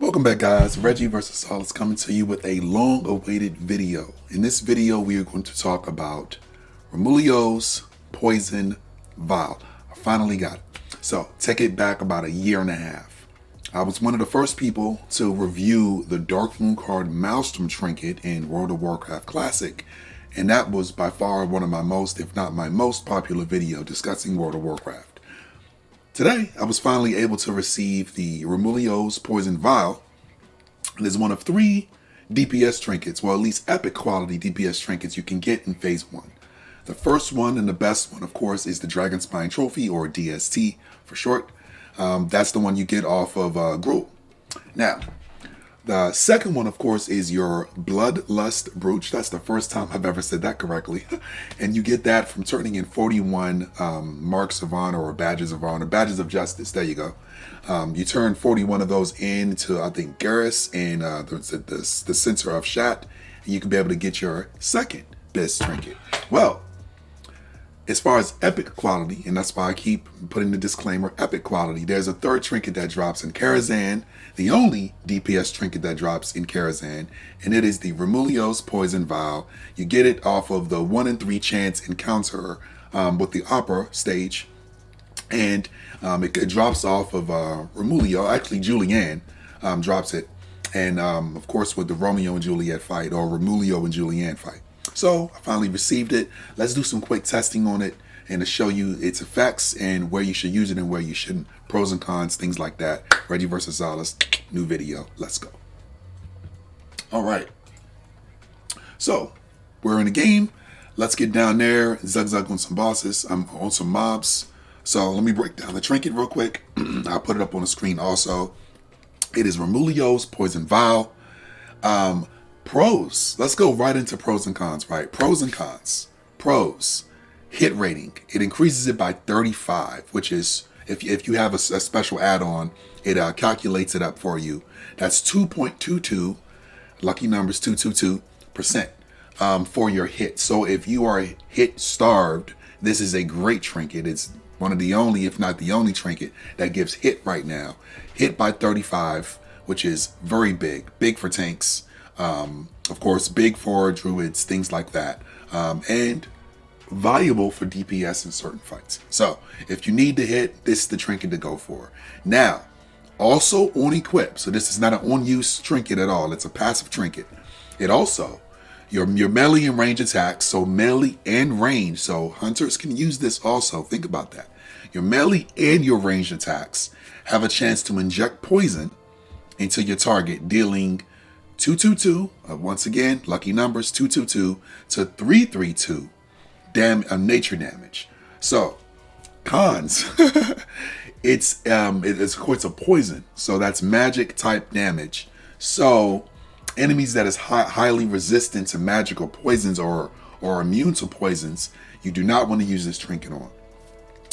Welcome back, guys. Reggie vs. Saul is coming to you with a long-awaited video. In this video, we are going to talk about Romulo's Poison Vial. I finally got it. So, take it back about a year and a half. I was one of the first people to review the Dark Moon card Maelstrom trinket in World of Warcraft Classic, and that was by far one of my most, if not my most popular video discussing World of Warcraft. Today, I was finally able to receive the Romulo's Poison Vial. It is one of 3 DPS trinkets, well, at least epic quality DPS trinkets you can get in Phase 1. The first one and the best one, of course, is the Dragonspine Trophy, or DST for short. That's the one you get off of Gruul. Now, the second one, of course, is your Bloodlust Brooch. That's the first time I've ever said that correctly. And you get that from turning in 41 Marks of Honor or Badges of Honor, Badges of Justice. There you go. You turn 41 of those into, I think, Garrus and the Center of Shat, and you can be able to get your second best trinket. Well, as far as epic quality, and that's why I keep putting the disclaimer, epic quality, there's a third trinket that drops in Karazhan, the only DPS trinket that drops in Karazhan, and it is the Romulo's Poison Vial. You get it off of the 1 in 3 chance encounter with the Opera stage, and it drops off of Romulo, actually Julianne drops it, and of course with the Romeo and Juliet fight, or Romulo and Julianne fight. So I finally received it. Let's do some quick testing on it and to show you its effects and where you should use it and where you shouldn't. Pros and cons, things like that. Reggie vs. Saul's new video. Let's go. All right. So we're in a game. Let's get down there. Zug on some bosses. I'm on some mobs. So let me break down the trinket real quick. I'll put it up on the screen also. It is Romulo's Poison Vial. Pros. Let's go right into pros and cons, right? Pros and cons. Pros. Hit rating. It increases it by 35, which is, if you have a special add-on, it calculates it up for you. That's 2.22, lucky numbers 222%, for your hit. So if you are hit starved, this is a great trinket. It's one of the only, if not the only trinket that gives hit right now. Hit by 35, which is very big. Big for tanks. Of course, big for druids, things like that, and valuable for DPS in certain fights. So if you need to hit, this is the trinket to go for. Now, also on equip, so this is not an on-use trinket at all. It's a passive trinket. It also, your melee and range attacks, so melee and range, so hunters can use this also. Think about that. Your melee and your ranged attacks have a chance to inject poison into your target, dealing 222, once again, lucky numbers, 222 to 332 nature damage. So, cons. It's of course a poison, so that's magic type damage. So, enemies that is highly resistant to magical poisons or immune to poisons, you do not want to use this trinket on.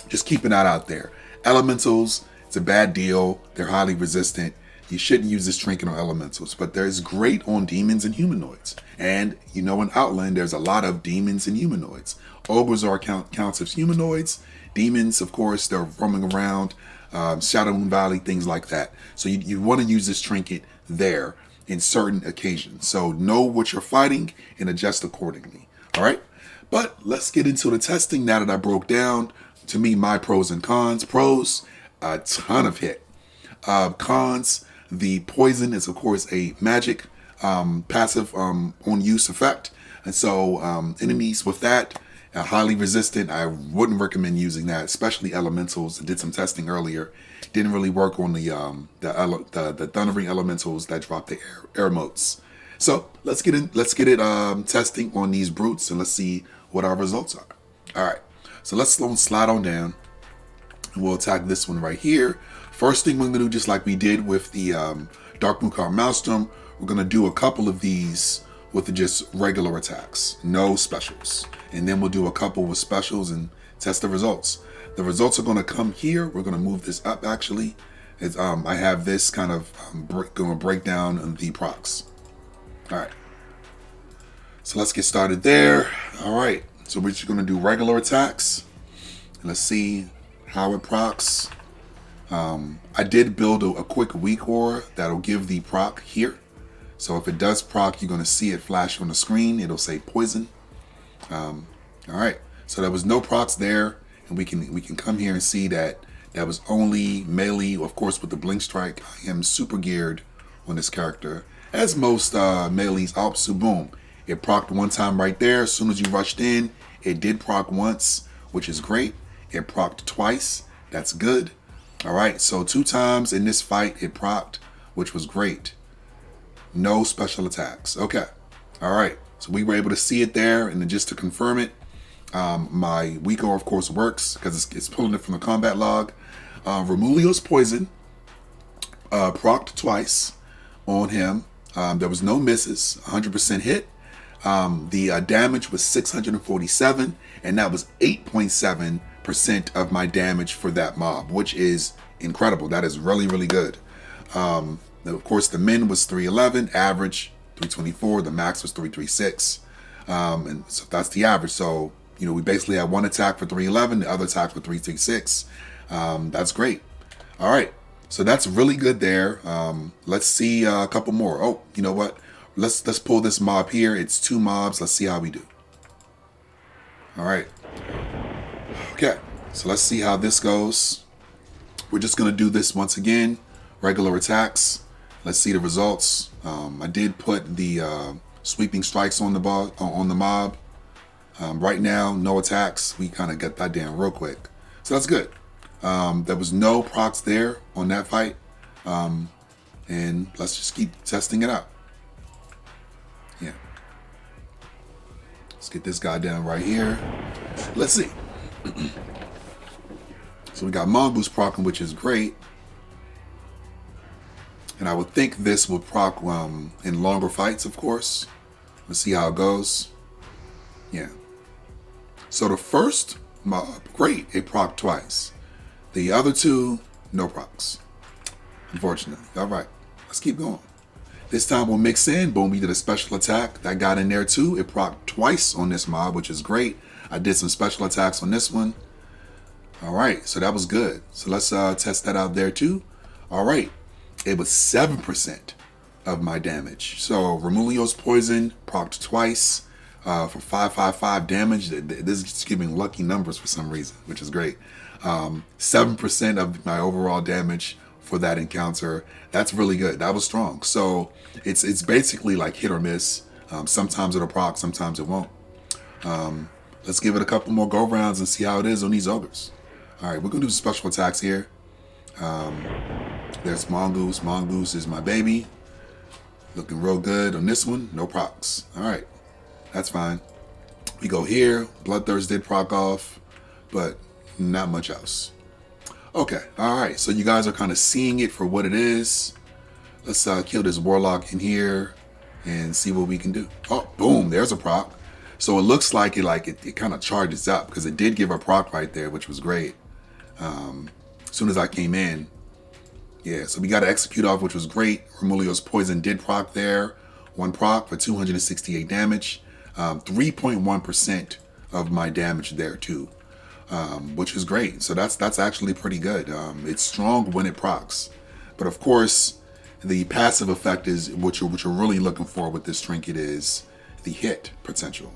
Just keeping that out there. Elementals, it's a bad deal. They're highly resistant. You shouldn't use this trinket on elementals, but there's great on demons and humanoids. And you know, in Outland, there's a lot of demons and humanoids. Ogres are counts as humanoids. Demons, of course, they're roaming around, Shadow Moon Valley, things like that. So you want to use this trinket there in certain occasions. So know what you're fighting and adjust accordingly. All right. But let's get into the testing now that I broke down, to me, my pros and cons. Pros, a ton of hit. Cons, the poison is, of course, a magic passive on-use effect. And so enemies with that, highly resistant. I wouldn't recommend using that, especially elementals. I did some testing earlier. Didn't really work on the thundering elementals that drop the air motes. So let's get it testing on these brutes, and let's see what our results are. All right, so let's slide on down. We'll attack this one right here. First thing we're gonna do, just like we did with the Dark Moon card Maelstrom, we're gonna do a couple of these with just regular attacks, no specials. And then we'll do a couple with specials and test the results. The results are gonna come here. We're gonna move this up actually. I have this kind of gonna break down the procs. All right, so let's get started there. All right, so we're just gonna do regular attacks. Let's see how it procs. I did build a quick weak aura that'll give the proc here. So if it does proc, you're going to see it flash on the screen. It'll say poison. All right. So there was no procs there, and we can come here and see that that was only melee. Of course, with the blink strike, I am super geared on this character, as most melees. Oh, so boom, it procced one time right there. As soon as you rushed in, it did proc once, which is great. It procced twice. That's good. All right. So 2 times in this fight, it procced, which was great. No special attacks. Okay. All right. So we were able to see it there, and then just to confirm it, my weak aura, of course, works because it's pulling it from the combat log. Romulo's poison procced twice on him. There was no misses, 100% hit. The damage was 647, and that was 8.7% of my damage for that mob, which is incredible. That is really, really good. Of course, the min was 311, average 324, the max was 336, and so that's the average. So, you know, we basically had one attack for 311, the other attack for 336. That's great. All right, so that's really good there. Let's see a couple more. Oh, you know what? Let's pull this mob here. It's 2 mobs. Let's see how we do. All right. Okay, so let's see how this goes. We're just gonna do this once again, regular attacks. Let's see the results. I did put the sweeping strikes on the mob. Right now, no attacks. We kind of got that down real quick, so that's good. There was no procs there on that fight, and let's just keep testing it out. Yeah, let's get this guy down right here. Let's see. So we got Mongoose proccing, which is great. And I would think this would proc in longer fights, of course. Let's see how it goes. Yeah. So the first mob, great, it proc twice. The other 2, no procs, unfortunately. All right, let's keep going. This time we'll mix in. Boom, we did a special attack. That got in there too. It proc twice on this mob, which is great. I did some special attacks on this one. All right, so that was good. So let's test that out there too. All right. It was 7% of my damage. So Romulo's poison procced twice for 555 damage. This is giving lucky numbers for some reason, which is great. 7% of my overall damage for that encounter. That's really good. That was strong. So it's basically like hit or miss. Sometimes it'll proc, sometimes it won't. Let's give it a couple more go rounds and see how it is on these ogres. All right, we're gonna do special attacks here. There's Mongoose. Mongoose is my baby. Looking real good on this one. No procs. All right. That's fine. We go here. Bloodthirst did proc off, but not much else. Okay. All right. So you guys are kind of seeing it for what it is. Let's kill this Warlock in here and see what we can do. Oh, boom. There's a proc. So it looks like it kind of charges up because it did give a proc right there, which was great. As soon as I came in, yeah, so we got to execute off, which was great. Romulo's poison did proc there. 1 proc for 268 damage. 3.1% of my damage there too, which is great. So that's actually pretty good. It's strong when it procs. But of course, the passive effect is what you're really looking for with this trinket is the hit potential.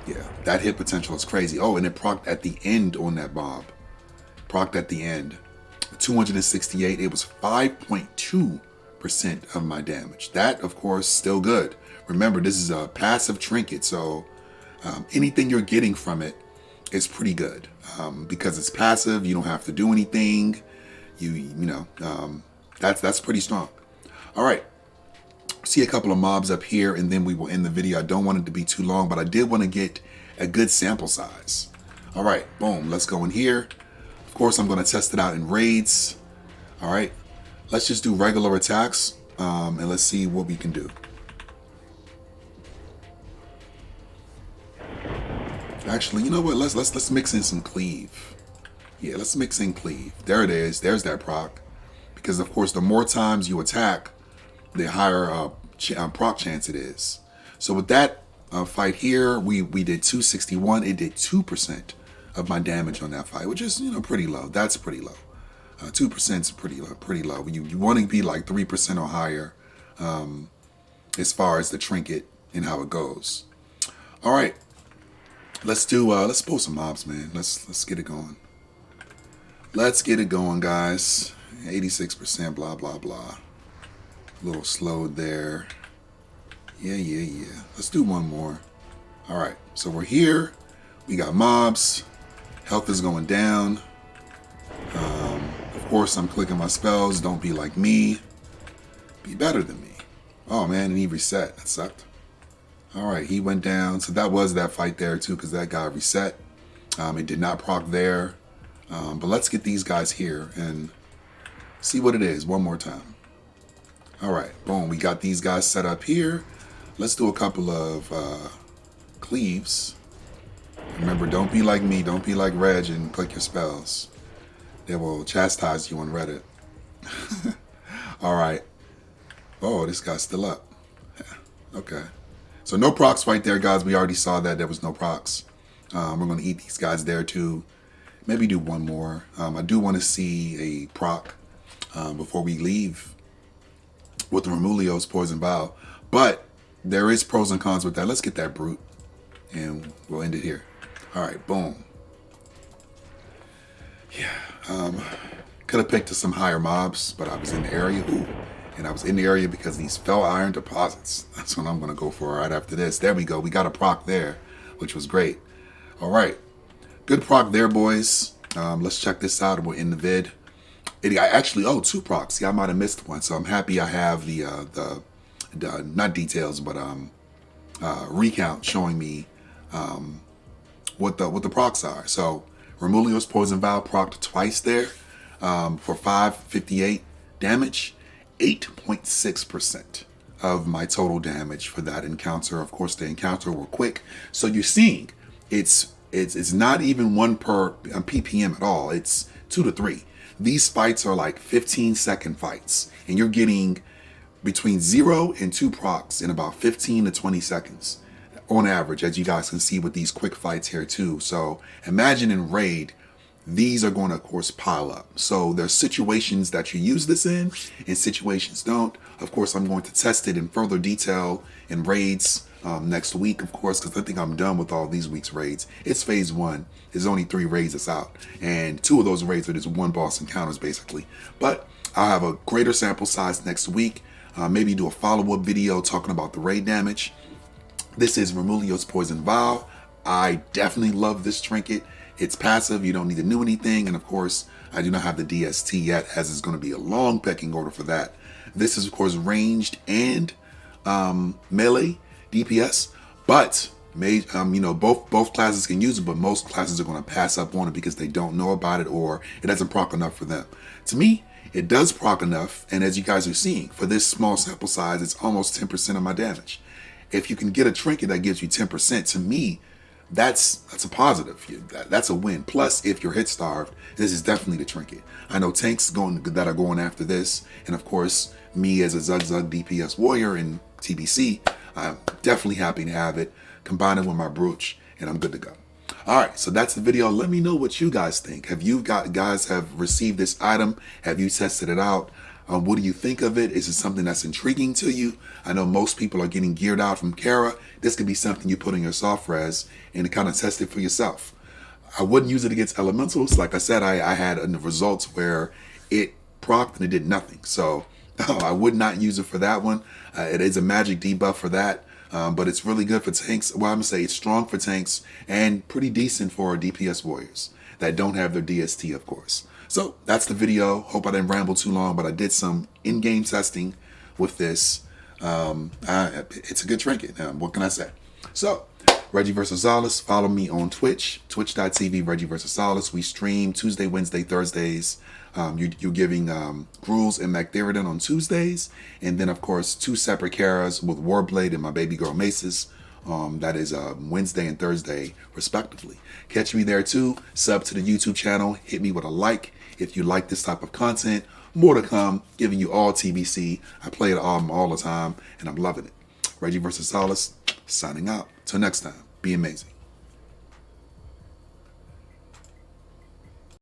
Yeah, that hit potential is crazy. Oh, and it procced at the end on that mob. Procced at the end. 268, it was 5.2% of my damage. That, of course, still good. Remember, this is a passive trinket, so anything you're getting from it is pretty good. Because it's passive, you don't have to do anything. That's pretty strong. All right. See a couple of mobs up here, and then we will end the video. I don't want it to be too long, but I did want to get a good sample size. All right, boom, let's go in here. Of course, I'm going to test it out in raids. All right, let's just do regular attacks, and let's see what we can do. Actually, you know what? Let's mix in some cleave. Yeah, let's mix in cleave. There it is. There's that proc. Because of course, the more times you attack, the higher proc chance it is. So with that fight here, we did 261. It did 2% of my damage on that fight, which is pretty low. That's pretty low. 2% is pretty low. You want to be like 3% or higher as far as the trinket and how it goes. All right, let's pull some mobs, man. Let's get it going. Let's get it going, guys. 86%, blah blah blah. A little slowed there. Yeah. Let's do one more. All right, so we're here. We got mobs. Health is going down. Of course, I'm clicking my spells. Don't be like me. Be better than me. Oh, man, and he reset. That sucked. All right, he went down. So that was that fight there, too, because that guy reset. It did not proc there. But let's get these guys here and see what it is one more time. All right, boom. We got these guys set up here. Let's do a couple of cleaves. Remember, don't be like me. Don't be like Reg and click your spells. They will chastise you on Reddit. All right. Oh, this guy's still up. Okay. So no procs right there, guys. We already saw that there was no procs. We're going to eat these guys there too. Maybe do one more. I do want to see a proc before we leave with the Romulo's Poison Vial. But there is pros and cons with that. Let's get that brute. And we'll end it here. All right, boom. Yeah. Could have picked some higher mobs, but I was in the area. Ooh. And I was in the area because these fell iron deposits. That's what I'm going to go for right after this. There we go. We got a proc there, which was great. All right. Good proc there, boys. Let's check this out and we'll end the vid. Two procs. See, I might have missed one. So I'm happy I have the not details, but recount showing me what the procs are. So Romulo's Poison Vial procced twice there for 558 damage. 8.6% of my total damage for that encounter. Of course, the encounter were quick. So you're seeing it's not even 1 per ppm at all. It's 2 to 3. These fights are like 15-second fights, and you're getting between 0 and 2 procs in about 15 to 20 seconds on average, as you guys can see with these quick fights here too. So imagine in raid, these are going to, of course, pile up. So there's situations that you use this in and situations don't. Of course, I'm going to test it in further detail in raids next week, of course, because I think I'm done with all these week's raids. It's phase 1. There's only 3 raids that's out. And 2 of those raids are just 1 boss encounters, basically. But I'll have a greater sample size next week. Maybe do a follow-up video talking about the raid damage. This is Romulo's Poison Vial. I definitely love this trinket. It's passive. You don't need to do anything. And of course, I do not have the DST yet, as it's going to be a long pecking order for that. This is, of course, ranged and melee DPS. But both classes can use it, but most classes are going to pass up on it because they don't know about it or it doesn't proc enough for them. To me, it does proc enough. And as you guys are seeing, for this small sample size, it's almost 10% of my damage. If you can get a trinket that gives you 10%, to me, that's a positive. That's a win. Plus, if you're hit starved, this is definitely the trinket. I know tanks that are going after this, and of course, me as a Zug DPS warrior in TBC, I'm definitely happy to have it. Combine it with my brooch, and I'm good to go. All right, so that's the video. Let me know what you guys think. Have you guys have received this item? Have you tested it out? What do you think of it? Is it something that's intriguing to you? I know most people are getting geared out from Kara. This could be something you put in your soft res and kind of test it for yourself. I wouldn't use it against elementals. Like I said, I had results where it procced and it did nothing. So I would not use it for that one. It is a magic debuff for that. But it's really good for tanks. Well, I'm going to say it's strong for tanks and pretty decent for DPS warriors that don't have their DST, of course. So that's the video. Hope I didn't ramble too long, but I did some in-game testing with this. It's a good trinket. What can I say? So, Reggie vs. Solace. Follow me on Twitch, twitch.tv Reggie vs. Solace. We stream Tuesday, Wednesday, Thursdays. You're giving Gruels and McDerridon on Tuesdays. And then, of course, 2 separate Karas with Warblade and my baby girl Maces. That is Wednesday and Thursday, respectively. Catch me there, too. Sub to the YouTube channel. Hit me with a like if you like this type of content. More to come, giving you all TBC. I play it all the time, and I'm loving it. Reggie vs. Solace, signing out. Till next time, be amazing.